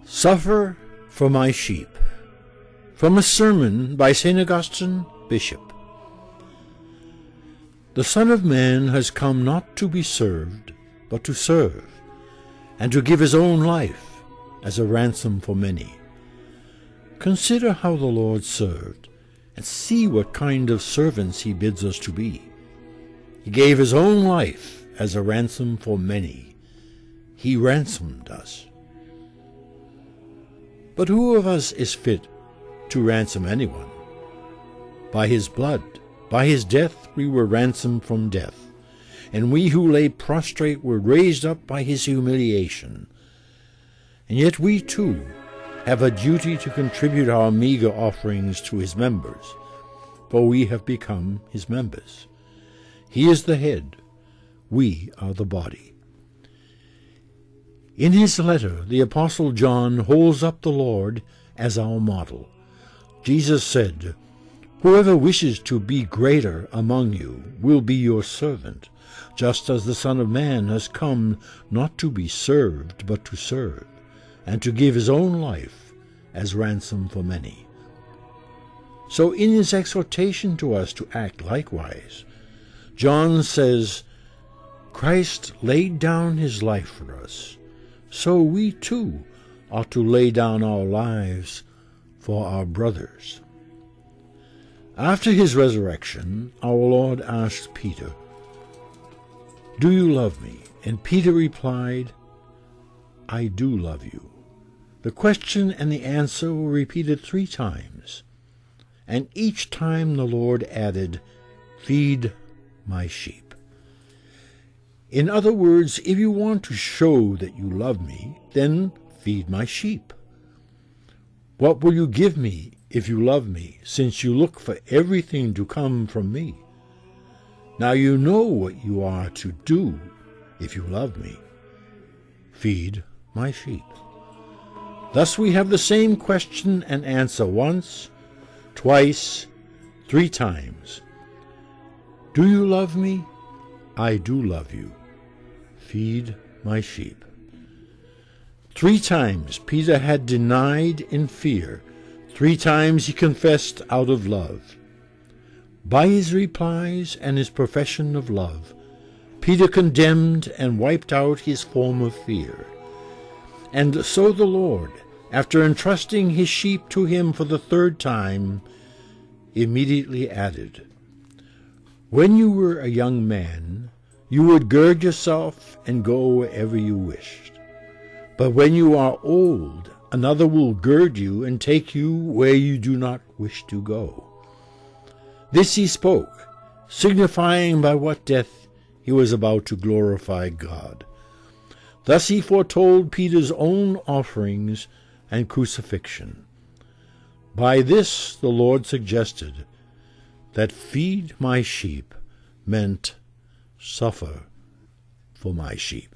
Suffer for my sheep. From a sermon by St. Augustine, Bishop. The Son of Man has come not to be served, but to serve, and to give his own life as a ransom for many. Consider how the Lord served, and see what kind of servants he bids us to be. He gave his own life as a ransom for many. He ransomed us. But who of us is fit to ransom anyone? By his blood, by his death, we were ransomed from death, and we who lay prostrate were raised up by his humiliation. And yet we too have a duty to contribute our meager offerings to his members, for we have become his members. He is the head, we are the body. In his letter, the Apostle John holds up the Lord as our model. Jesus said, "Whoever wishes to be greater among you will be your servant, just as the Son of Man has come not to be served, but to serve, and to give his own life as ransom for many." So in his exhortation to us to act likewise, John says, Christ laid down his life for us, so we too ought to lay down our lives for our brothers. After his resurrection, our Lord asked Peter, "Do you love me?" And Peter replied, "I do love you." The question and the answer were repeated 3 times, and each time the Lord added, "Feed my sheep." In other words, if you want to show that you love me, then feed my sheep. What will you give me if you love me, since you look for everything to come from me? Now you know what you are to do if you love me. Feed my sheep. Thus we have the same question and answer once, twice, 3 times. Do you love me? I do love you. Feed my sheep. 3 times Peter had denied in fear. 3 times he confessed out of love. By his replies and his profession of love, Peter condemned and wiped out his former fear. And so the Lord, after entrusting his sheep to him for the 3rd time, immediately added, "When you were a young man, you would gird yourself and go wherever you wished. But when you are old, another will gird you and take you where you do not wish to go." This he spoke, signifying by what death he was about to glorify God. Thus he foretold Peter's own offerings and crucifixion. By this the Lord suggested that feed my sheep meant suffer for my sheep.